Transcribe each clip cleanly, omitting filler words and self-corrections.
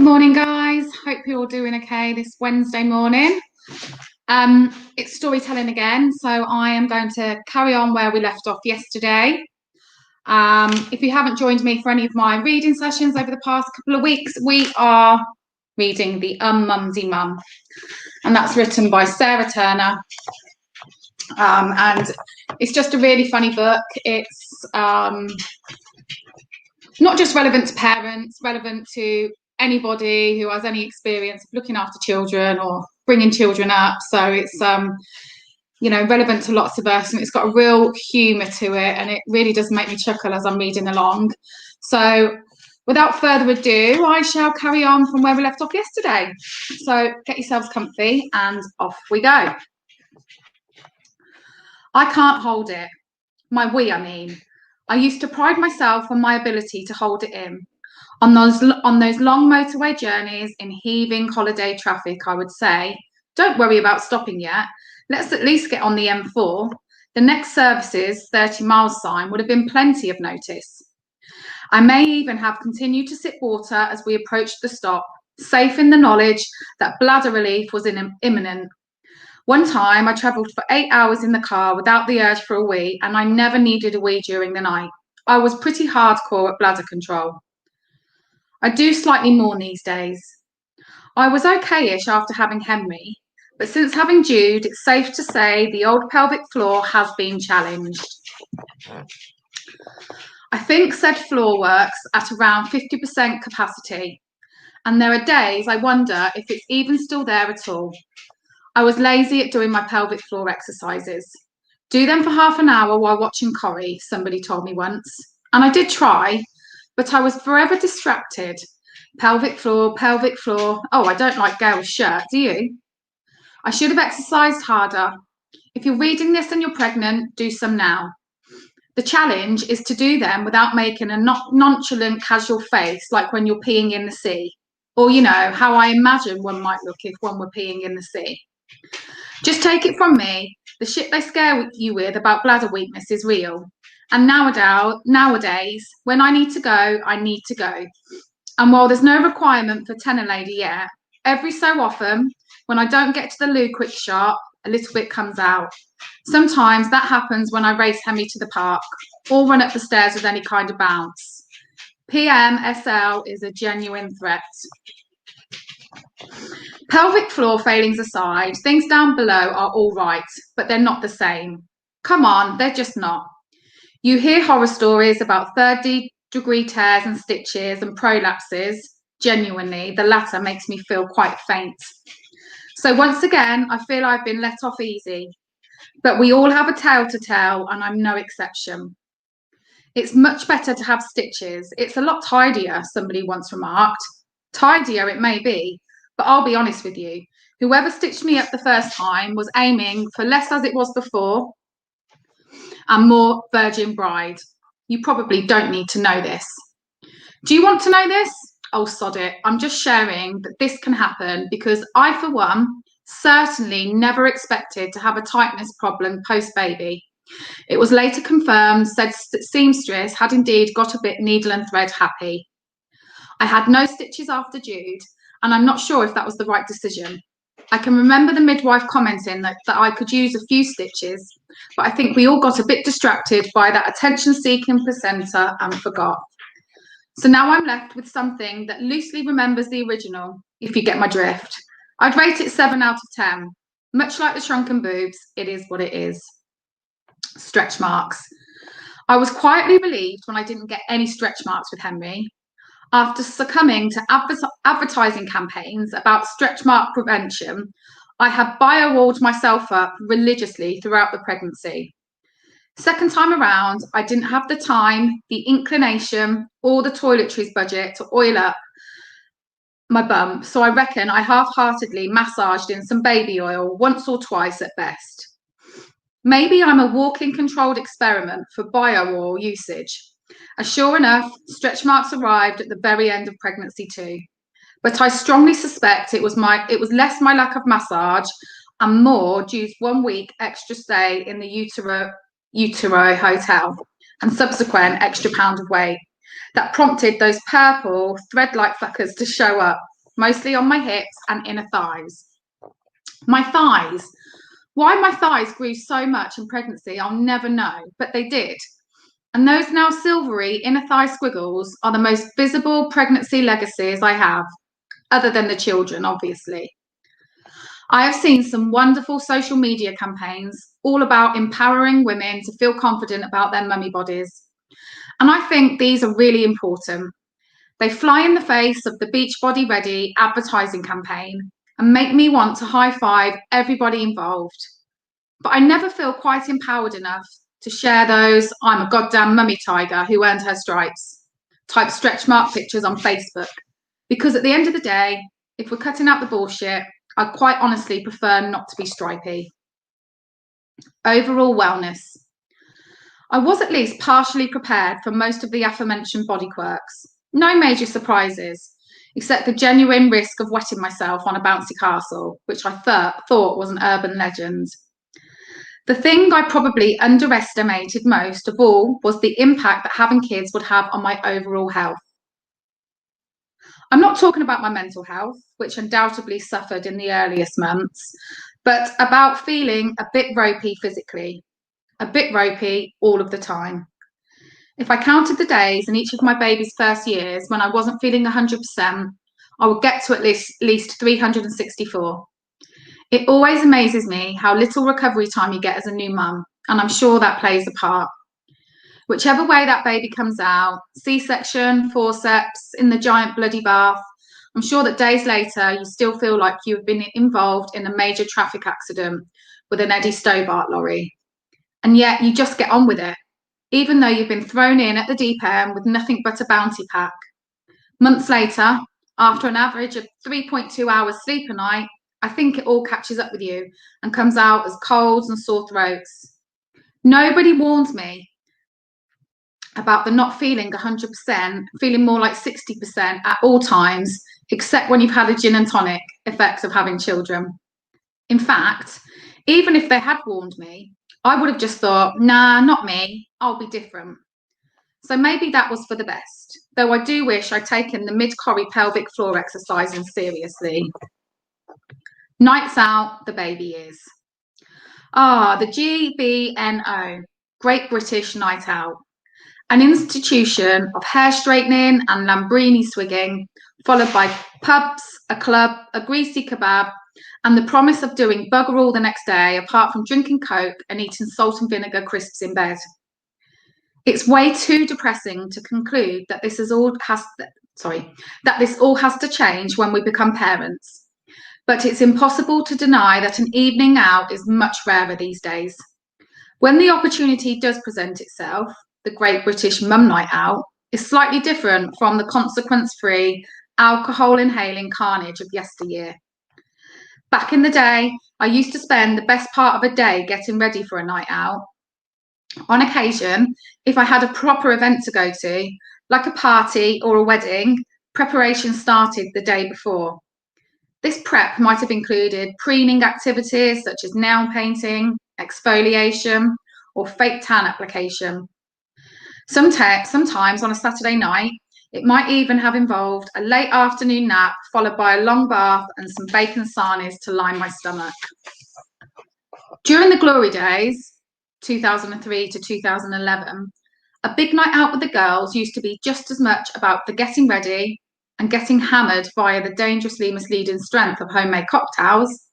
morning, guys. Hope you're all doing okay this Wednesday morning. It's storytelling again, so I am going to carry on where we left off yesterday. If you haven't joined me for any of my reading sessions over the past couple of weeks, we are reading the Unmumsy Mum, and that's written by Sarah Turner. And it's just a really funny book. It's not just relevant to parents, relevant to anybody who has any experience of looking after children or bringing children up. So it's relevant to lots of us, and it's got a real humour to it, and it really does make me chuckle as I'm reading along. So without further ado, I shall carry on from where we left off yesterday. So get yourselves comfy and off we go. I can't hold it. My we, I mean. I used to pride myself on my ability to hold it in. On those long motorway journeys in heaving holiday traffic, I would say, don't worry about stopping yet. Let's at least get on the M4. The next service's 30 miles sign would have been plenty of notice. I may even have continued to sip water as we approached the stop, safe in the knowledge that bladder relief was imminent. One time I travelled for 8 hours in the car without the urge for a wee, and I never needed a wee during the night. I was pretty hardcore at bladder control. I do slightly more these days. I was okay-ish after having Henry, but since having Jude, it's safe to say the old pelvic floor has been challenged. I think said floor works at around 50% capacity, and there are days I wonder if it's even still there at all. I was lazy at doing my pelvic floor exercises. Do them for half an hour while watching Corrie, somebody told me once, and I did try, but I was forever distracted. Pelvic floor, pelvic floor. Oh, I don't like Gail's shirt, do you? I should have exercised harder. If you're reading this and you're pregnant, do some now. The challenge is to do them without making a nonchalant, casual face like when you're peeing in the sea. Or, how I imagine one might look if one were peeing in the sea. Just take it from me, the shit they scare you with about bladder weakness is real. And nowadays, when I need to go, I need to go. And while there's no requirement for tenor lady yet, every so often, when I don't get to the loo quick sharp, a little bit comes out. Sometimes that happens when I race Hemi to the park or run up the stairs with any kind of bounce. PMSL is a genuine threat. Pelvic floor failings aside, things down below are all right, but they're not the same. Come on, they're just not. You hear horror stories about third-degree tears and stitches and prolapses. Genuinely, the latter makes me feel quite faint. So once again, I feel I've been let off easy. But we all have a tale to tell, and I'm no exception. It's much better to have stitches. It's a lot tidier, somebody once remarked. Tidier it may be, but I'll be honest with you. Whoever stitched me up the first time was aiming for less as it was before and more virgin bride. You probably don't need to know this. Do you want to know this? Oh, sod it. I'm just sharing that this can happen because I, for one, certainly never expected to have a tightness problem post-baby. It was later confirmed said seamstress had indeed got a bit needle and thread happy. I had no stitches after Jude, and I'm not sure if that was the right decision. I can remember the midwife commenting that I could use a few stitches, but I think we all got a bit distracted by that attention-seeking placenta and forgot. So now I'm left with something that loosely remembers the original, if you get my drift. I'd rate it 7 out of 10. Much like the shrunken boobs, it is what it is. Stretch marks. I was quietly relieved when I didn't get any stretch marks with Henry. After succumbing to advertising campaigns about stretch mark prevention, I had bio-walled myself up religiously throughout the pregnancy. Second time around, I didn't have the time, the inclination, or the toiletries budget to oil up my bum, so I reckon I half-heartedly massaged in some baby oil once or twice at best. Maybe I'm a walking controlled experiment for bio-oil usage. As sure enough, stretch marks arrived at the very end of pregnancy too. But I strongly suspect it was less my lack of massage and more Jude's 1 week extra stay in the Utero hotel and subsequent extra pound of weight that prompted those purple thread-like fuckers to show up. mostly on my hips and inner thighs. My thighs. Why my thighs grew so much in pregnancy, I'll never know, but they did. And those now silvery inner thigh squiggles are the most visible pregnancy legacies I have, other than the children, obviously. I have seen some wonderful social media campaigns all about empowering women to feel confident about their mummy bodies. And I think these are really important. They fly in the face of the Beachbody Ready advertising campaign and make me want to high five everybody involved. But I never feel quite empowered enough to share those "I'm a goddamn mummy tiger who earned her stripes" type stretch mark pictures on Facebook. Because at the end of the day, if we're cutting out the bullshit, I quite honestly prefer not to be stripy. Overall wellness. I was at least partially prepared for most of the aforementioned body quirks. No major surprises, except the genuine risk of wetting myself on a bouncy castle, which I thought was an urban legend. The thing I probably underestimated most of all was the impact that having kids would have on my overall health. I'm not talking about my mental health, which undoubtedly suffered in the earliest months, but about feeling a bit ropey physically, a bit ropey all of the time. If I counted the days in each of my baby's first years when I wasn't feeling 100%, I would get to at least 364. It always amazes me how little recovery time you get as a new mum, and I'm sure that plays a part. Whichever way that baby comes out, C-section, forceps, in the giant bloody bath, I'm sure that days later you still feel like you've been involved in a major traffic accident with an Eddie Stobart lorry. And yet you just get on with it, even though you've been thrown in at the deep end with nothing but a bounty pack. Months later, after an average of 3.2 hours sleep a night, I think it all catches up with you and comes out as colds and sore throats. Nobody warns me about the not feeling 100%, feeling more like 60% at all times, except when you've had a gin and tonic effects of having children. In fact, even if they had warned me, I would have just thought, nah, not me, I'll be different. So maybe that was for the best, though I do wish I'd taken the mid-corrie pelvic floor exercising seriously. Nights out, the baby is. The GBNO, Great British Night Out, an institution of hair straightening and Lambrini swigging, followed by pubs, a club, a greasy kebab, and the promise of doing bugger all the next day apart from drinking Coke and eating salt and vinegar crisps in bed. It's way too depressing to conclude that this all has to change when we become parents. But it's impossible to deny that an evening out is much rarer these days. When the opportunity does present itself, the Great British Mum Night Out is slightly different from the consequence-free, alcohol-inhaling carnage of yesteryear. Back in the day, I used to spend the best part of a day getting ready for a night out. On occasion, if I had a proper event to go to, like a party or a wedding, preparation started the day before. This prep might have included preening activities such as nail painting, exfoliation, or fake tan application. Sometimes on a Saturday night, it might even have involved a late afternoon nap followed by a long bath and some bacon sarnies to line my stomach. During the glory days, 2003 to 2011, a big night out with the girls used to be just as much about the getting ready and getting hammered via the dangerously misleading strength of homemade cocktails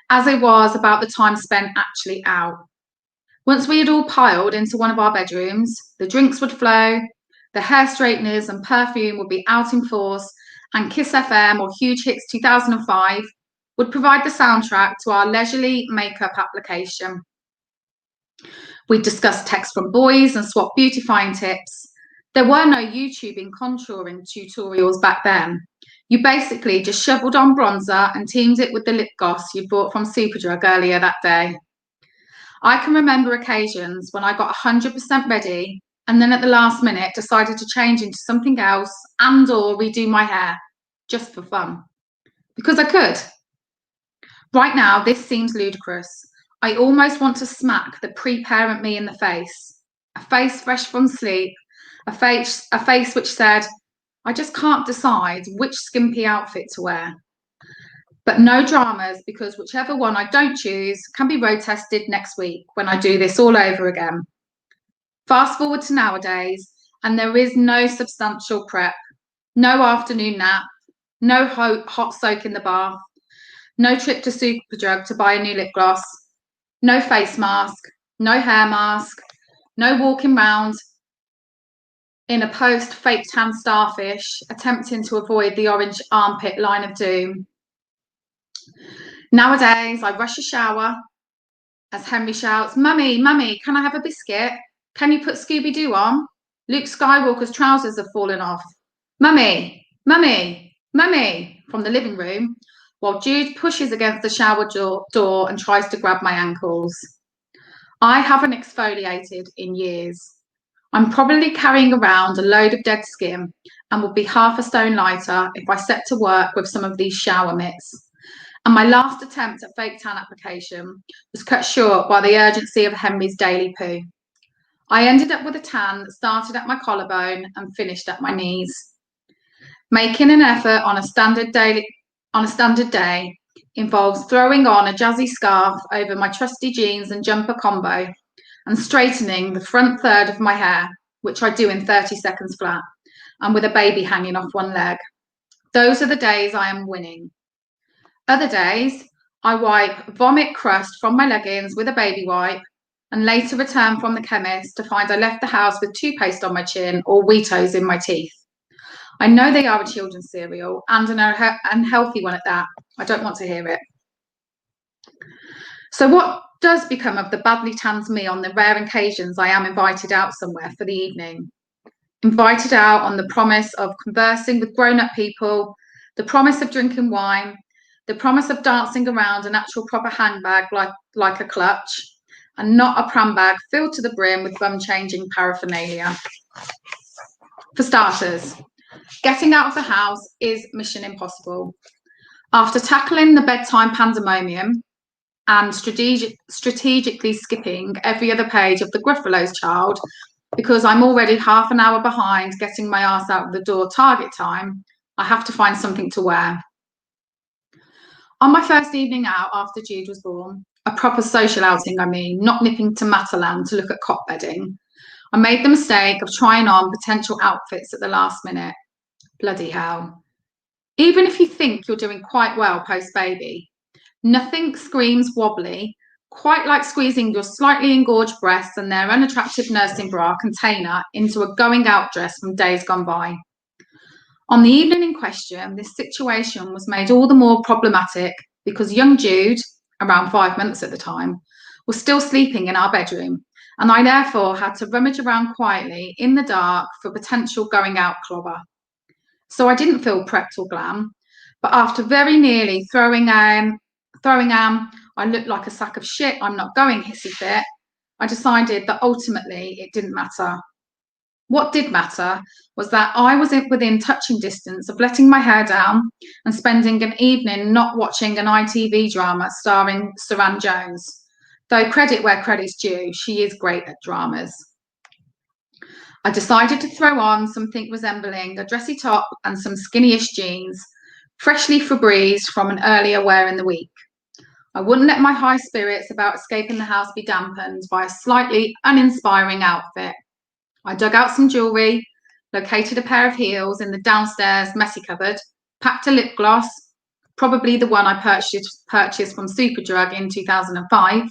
as it was about the time spent actually out. Once we had all piled into one of our bedrooms, the drinks would flow, the hair straighteners and perfume would be out in force, and Kiss FM or Huge Hits 2005 would provide the soundtrack to our leisurely makeup application. We'd discuss texts from boys and swap beautifying tips. There were no YouTubing contouring tutorials back then. You basically just shoveled on bronzer and teamed it with the lip gloss you'd bought from Superdrug earlier that day. I can remember occasions when I got 100% ready and then at the last minute decided to change into something else and or redo my hair, just for fun. Because I could. Right now, this seems ludicrous. I almost want to smack the pre-parent me in the face. A face fresh from sleep, a face which said, I just can't decide which skimpy outfit to wear. But no dramas, because whichever one I don't choose can be road tested next week when I do this all over again. Fast forward to nowadays, and there is no substantial prep, no afternoon nap, no hot soak in the bath, no trip to Superdrug to buy a new lip gloss, no face mask, no hair mask, no walking round in a post fake tan starfish, attempting to avoid the orange armpit line of doom. Nowadays, I rush a shower as Henry shouts, "Mummy, Mummy, can I have a biscuit? Can you put Scooby-Doo on? Luke Skywalker's trousers have fallen off. Mummy, Mummy, Mummy," from the living room, while Jude pushes against the shower door and tries to grab my ankles. I haven't exfoliated in years. I'm probably carrying around a load of dead skin and will be half a stone lighter if I set to work with some of these shower mitts. And my last attempt at fake tan application was cut short by the urgency of Henry's daily poo. I ended up with a tan that started at my collarbone and finished at my knees. Making an effort on a standard day involves throwing on a jazzy scarf over my trusty jeans and jumper combo and straightening the front third of my hair, which I do in 30 seconds flat, and with a baby hanging off one leg. Those are the days I am winning. Other days, I wipe vomit crust from my leggings with a baby wipe and later return from the chemist to find I left the house with toothpaste on my chin or Weetos in my teeth. I know they are a children's cereal and an unhealthy one at that. I don't want to hear it. So what does become of the badly tans me on the rare occasions I am invited out somewhere for the evening? Invited out on the promise of conversing with grown-up people, the promise of drinking wine, the promise of dancing around an actual proper handbag like a clutch, and not a pram bag filled to the brim with bum-changing paraphernalia. For starters, getting out of the house is mission impossible. After tackling the bedtime pandemonium and strategically skipping every other page of the Gruffalo's Child because I'm already half an hour behind getting my ass out of the door target time, I have to find something to wear. On my first evening out after Jude was born, a proper social outing, I mean, not nipping to Matalan to look at cot bedding, I made the mistake of trying on potential outfits at the last minute. Bloody hell. Even if you think you're doing quite well post-baby, nothing screams wobbly quite like squeezing your slightly engorged breasts and their unattractive nursing bra container into a going-out dress from days gone by. On the evening in question, this situation was made all the more problematic because young Jude, around 5 months at the time, was still sleeping in our bedroom, and I therefore had to rummage around quietly in the dark for potential going-out clobber. So I didn't feel prepped or glam, but after very nearly throwing I looked like a sack of shit, I'm not going hissy fit, I decided that ultimately it didn't matter. What did matter was that I was within touching distance of letting my hair down and spending an evening not watching an ITV drama starring Saran Jones. Though credit where credit's due, she is great at dramas. I decided to throw on something resembling a dressy top and some skinny-ish jeans, freshly Febreze from an earlier wear in the week. I wouldn't let my high spirits about escaping the house be dampened by a slightly uninspiring outfit. I dug out some jewellery, located a pair of heels in the downstairs messy cupboard, packed a lip gloss, probably the one I purchased from Superdrug in 2005,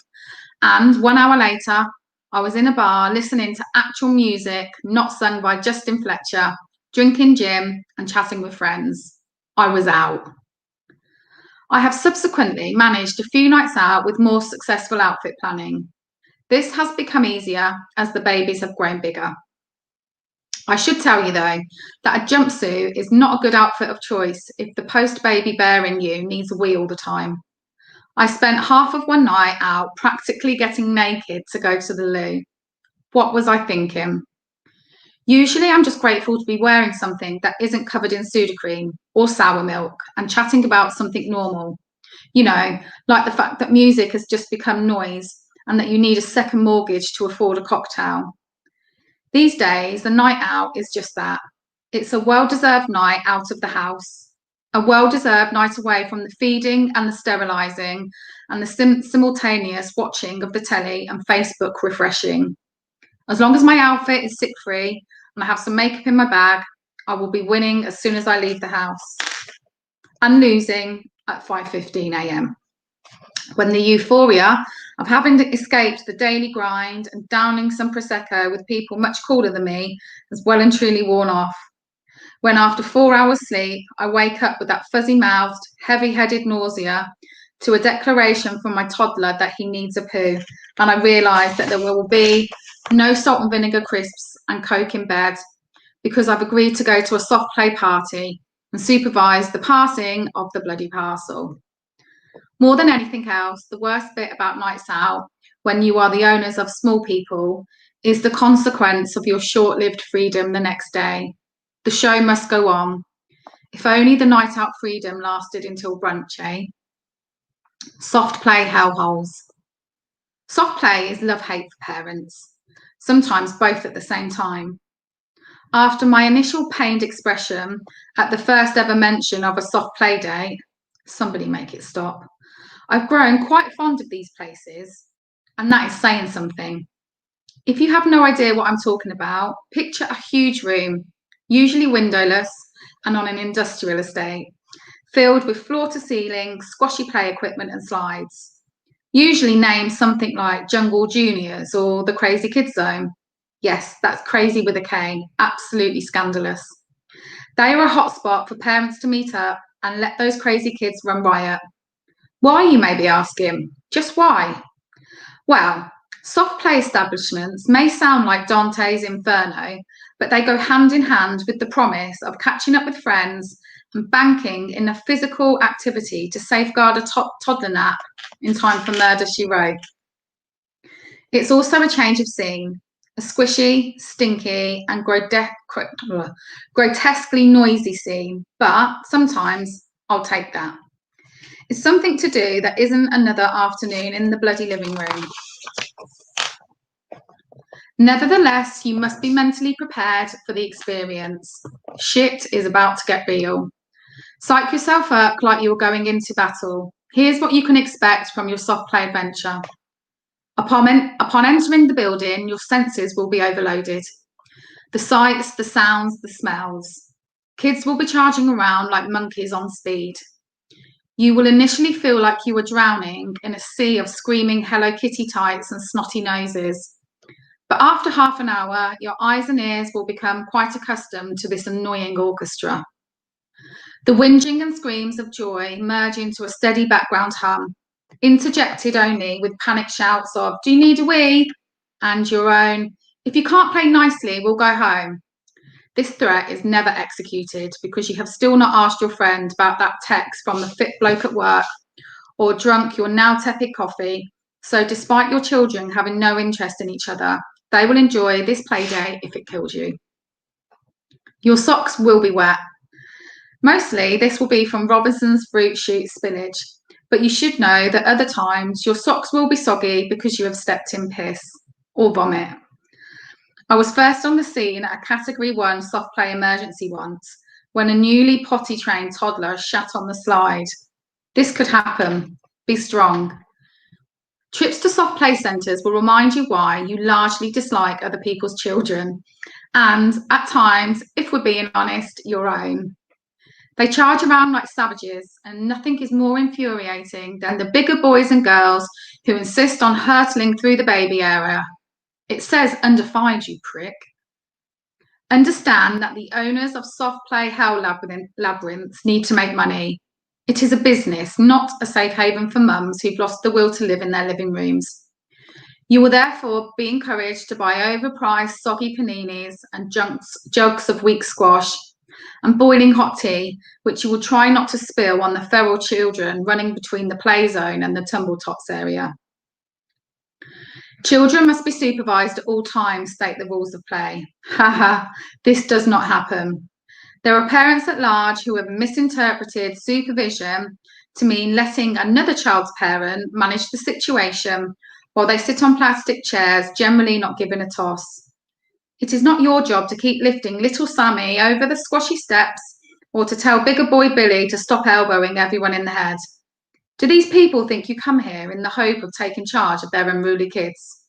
and 1 hour later, I was in a bar listening to actual music not sung by Justin Fletcher, drinking gin and chatting with friends. I was out. I have subsequently managed a few nights out with more successful outfit planning. This has become easier as the babies have grown bigger. I should tell you though, that a jumpsuit is not a good outfit of choice if the post-baby bear in you needs a wee all the time. I spent half of one night out practically getting naked to go to the loo. What was I thinking? Usually I'm just grateful to be wearing something that isn't covered in Sudocrem or sour milk and chatting about something normal. You know, like the fact that music has just become noise and that you need a second mortgage to afford a cocktail. These days, the night out is just that. It's a well-deserved night out of the house, a well-deserved night away from the feeding and the sterilising and the simultaneous watching of the telly and Facebook refreshing. As long as my outfit is sick-free and I have some makeup in my bag, I will be winning as soon as I leave the house and losing at 5:15 a.m. when the euphoria of having escaped the daily grind and downing some Prosecco with people much cooler than me has well and truly worn off. When after 4 hours sleep, I wake up with that fuzzy-mouthed, heavy-headed nausea to a declaration from my toddler that he needs a poo, and I realise that there will be no salt and vinegar crisps and Coke in bed because I've agreed to go to a soft play party and supervise the passing of the bloody parcel. More than anything else, the worst bit about nights out, when you are the owners of small people, is the consequence of your short-lived freedom the next day. The show must go on. If only the night out freedom lasted until brunch, eh? Soft play hellholes. Soft play is love-hate for parents, sometimes both at the same time. After my initial pained expression at the first ever mention of a soft play date, somebody make it stop, I've grown quite fond of these places, and that is saying something. If you have no idea what I'm talking about, picture a huge room, usually windowless and on an industrial estate, filled with floor-to-ceiling, squashy play equipment and slides, usually named something like Jungle Juniors or the Crazy Kids Zone. Yes, that's crazy with a K, absolutely scandalous. They are a hotspot for parents to meet up and let those crazy kids run riot. Why, you may be asking? Just why? Well, soft play establishments may sound like Dante's Inferno, but they go hand in hand with the promise of catching up with friends and banking in a physical activity to safeguard a toddler nap in time for Murder, She Wrote. It's also a change of scene, a squishy, stinky, and grotesquely noisy scene, but sometimes I'll take that. It's something to do that isn't another afternoon in the bloody living room. Nevertheless, you must be mentally prepared for the experience. Shit is about to get real. Psych yourself up like you're going into battle. Here's what you can expect from your soft play adventure. Upon entering the building, your senses will be overloaded. The sights, the sounds, the smells. Kids will be charging around like monkeys on speed. You will initially feel like you are drowning in a sea of screaming Hello Kitty tights and snotty noses. But after half an hour, your eyes and ears will become quite accustomed to this annoying orchestra. The whinging and screams of joy merge into a steady background hum, interjected only with panic shouts of, "Do you need a wee?" and your own, "If you can't play nicely, we'll go home." This threat is never executed because you have still not asked your friend about that text from the fit bloke at work or drunk your now tepid coffee. So despite your children having no interest in each other, they will enjoy this play day if it kills you. Your socks will be wet. Mostly this will be from Robinson's fruit shoot spillage, but you should know that other times your socks will be soggy because you have stepped in piss or vomit. I was first on the scene at a Category 1 soft play emergency once when a newly potty trained toddler shat on the slide. This could happen. Be strong. Trips to soft play centres will remind you why you largely dislike other people's children and, at times, if we're being honest, your own. They charge around like savages, and nothing is more infuriating than the bigger boys and girls who insist on hurtling through the baby area. It says under 5, you prick. Understand that the owners of soft play hell labyrinths need to make money. It is a business, not a safe haven for mums who've lost the will to live in their living rooms. You will therefore be encouraged to buy overpriced soggy paninis and jugs of weak squash and boiling hot tea, which you will try not to spill on the feral children running between the play zone and the tumble tots area. Children must be supervised at all times, state the rules of play. Haha, this does not happen. There are parents at large who have misinterpreted supervision to mean letting another child's parent manage the situation while they sit on plastic chairs, generally not given a toss. It is not your job to keep lifting little Sammy over the squashy steps or to tell bigger boy Billy to stop elbowing everyone in the head. Do these people think you come here in the hope of taking charge of their unruly kids?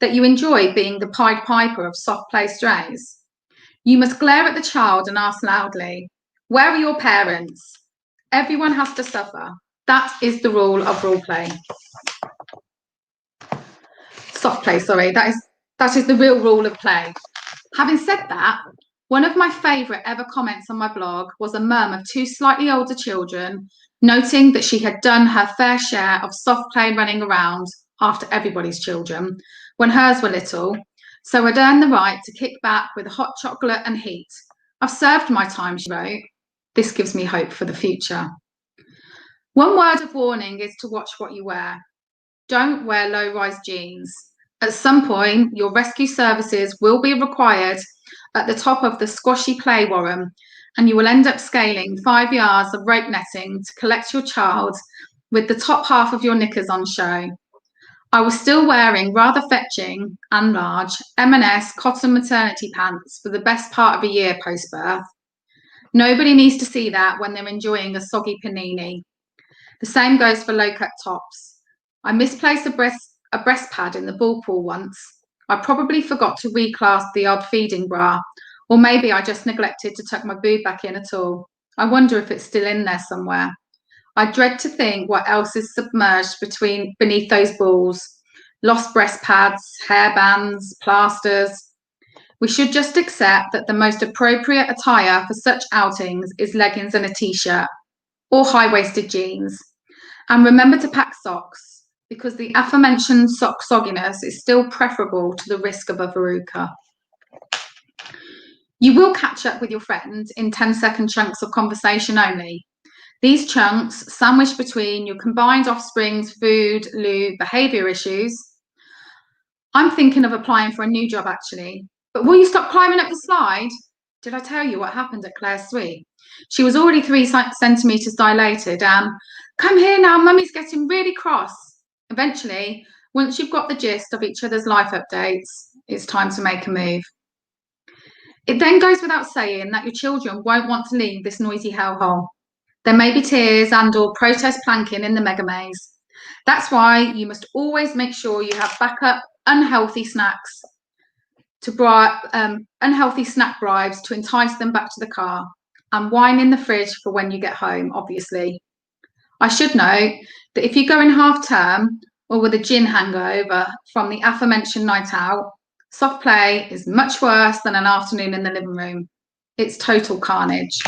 That you enjoy being the Pied Piper of soft play strays? You must glare at the child and ask loudly, "Where are your parents?" Everyone has to suffer. That is the rule of role play. Soft play, sorry. That is the real rule of play. Having said that, one of my favourite ever comments on my blog was a mum of two slightly older children noting that she had done her fair share of soft play running around after everybody's children when hers were little, so had earned the right to kick back with hot chocolate and heat. I've served my time, she wrote. This gives me hope for the future. One word of warning is to watch what you wear. Don't wear low-rise jeans. At some point, your rescue services will be required at the top of the squashy play warren, and you will end up scaling 5 yards of rope netting to collect your child with the top half of your knickers on show. I was still wearing rather fetching and large M&S cotton maternity pants for the best part of a year post-birth. Nobody needs to see that when they're enjoying a soggy panini. The same goes for low-cut tops. I misplaced a breast pad in the ball pool once. I probably forgot to reclasp the odd feeding bra, or maybe I just neglected to tuck my boob back in at all. I wonder if it's still in there somewhere. I dread to think what else is submerged beneath those balls. Lost breast pads, hairbands, plasters. We should just accept that the most appropriate attire for such outings is leggings and a t-shirt, or high-waisted jeans. And remember to pack socks, because the aforementioned sock sogginess is still preferable to the risk of a verruca. You will catch up with your friends in 10-second chunks of conversation only. These chunks, sandwiched between your combined offspring's food, loo, behaviour issues. I'm thinking of applying for a new job actually, but will you stop climbing up the slide? Did I tell you what happened at Claire's suite? She was already 3 centimetres dilated and, "Come here now, mummy's getting really cross." Eventually, once you've got the gist of each other's life updates, it's time to make a move. It then goes without saying that your children won't want to leave this noisy hellhole. There may be tears and or protest planking in the mega maze. That's why you must always make sure you have backup unhealthy snacks unhealthy snack bribes to entice them back to the car, and wine in the fridge for when you get home, obviously. I should note that if you go in half term or with a gin hangover from the aforementioned night out, soft play is much worse than an afternoon in the living room. It's total carnage.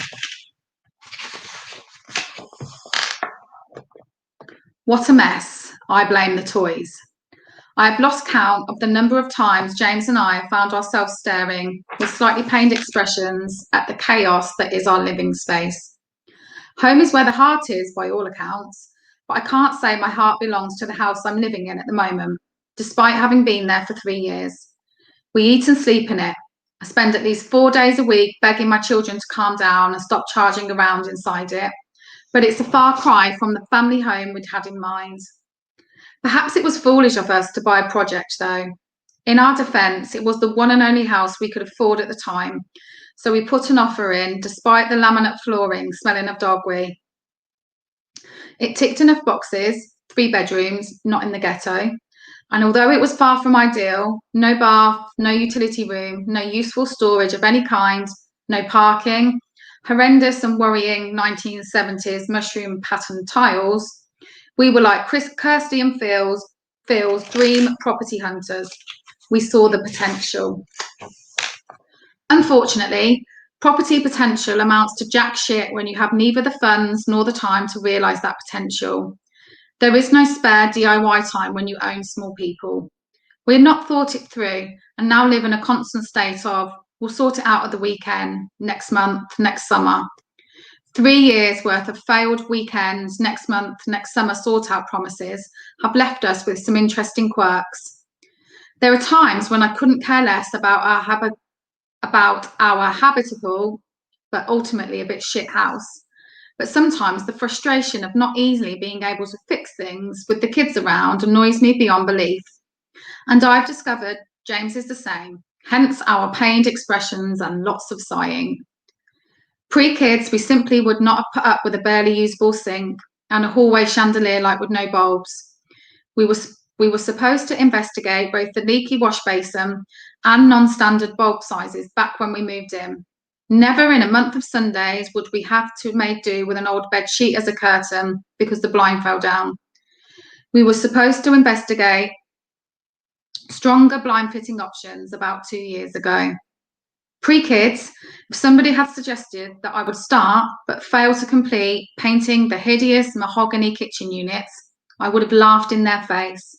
What a mess. I blame the toys. I have lost count of the number of times James and I found ourselves staring with slightly pained expressions at the chaos that is our living space. Home is where the heart is, by all accounts, but I can't say my heart belongs to the house I'm living in at the moment, despite having been there for 3 years. We eat and sleep in it. I spend at least 4 days a week begging my children to calm down and stop charging around inside it, but it's a far cry from the family home we'd had in mind. Perhaps it was foolish of us to buy a project, though. In our defence, it was the one and only house we could afford at the time, so we put an offer in, despite the laminate flooring smelling of dog wee. It ticked enough boxes, 3 bedrooms, not in the ghetto, and although it was far from ideal, no bath, no utility room, no useful storage of any kind, no parking, horrendous and worrying 1970s mushroom patterned tiles, we were like Kirsty and Phil's dream property hunters. We saw the potential. Unfortunately, property potential amounts to jack shit when you have neither the funds nor the time to realise that potential. There is no spare DIY time when you own small people. We had not thought it through and now live in a constant state of, we'll sort it out at the weekend, next month, next summer. 3 years worth of failed weekends, next month, next summer sort-out promises have left us with some interesting quirks. There are times when I couldn't care less about our habitable, but ultimately a bit shit house. But sometimes the frustration of not easily being able to fix things with the kids around annoys me beyond belief. And I've discovered James is the same. Hence our pained expressions and lots of sighing. Pre-kids, we simply would not have put up with a barely usable sink and a hallway chandelier like with no bulbs. We were supposed to investigate both the leaky wash basin and non-standard bulb sizes back when we moved in. Never in a month of Sundays would we have to make do with an old bed sheet as a curtain because the blind fell down. We were supposed to investigate stronger blind fitting options about 2 years ago. Pre-kids, if somebody had suggested that I would start but fail to complete painting the hideous mahogany kitchen units, I would have laughed in their face.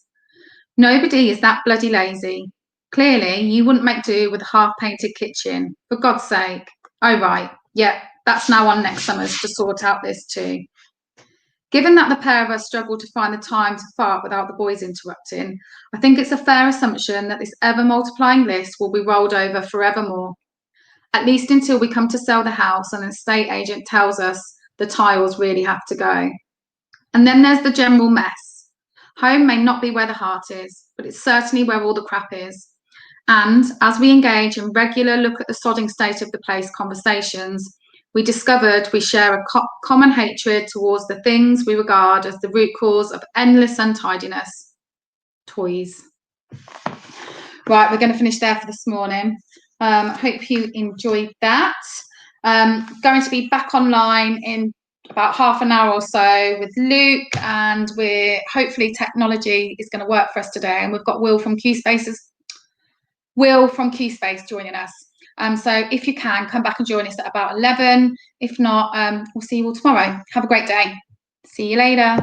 Nobody is that bloody lazy. Clearly, you wouldn't make do with a half-painted kitchen, for God's sake. Oh, right, yeah, that's now on next summer's to sort out this too. Given that the pair of us struggle to find the time to fart without the boys interrupting, I think it's a fair assumption that this ever-multiplying list will be rolled over forevermore, at least until we come to sell the house and an estate agent tells us the tiles really have to go. And then there's the general mess. Home may not be where the heart is, but it's certainly where all the crap is. And as we engage in regular look at the sodding state of the place conversations, we discovered we share a common hatred towards the things we regard as the root cause of endless untidiness. Toys. Right, we're going to finish there for this morning. Hope you enjoyed that. Going to be back online in about half an hour or so with Luke, and we're hopefully technology is going to work for us today, and we've got Will from QSpace joining us. So if you can, come back and join us at about 11. If not, we'll see you all tomorrow. Have a great day. See you later.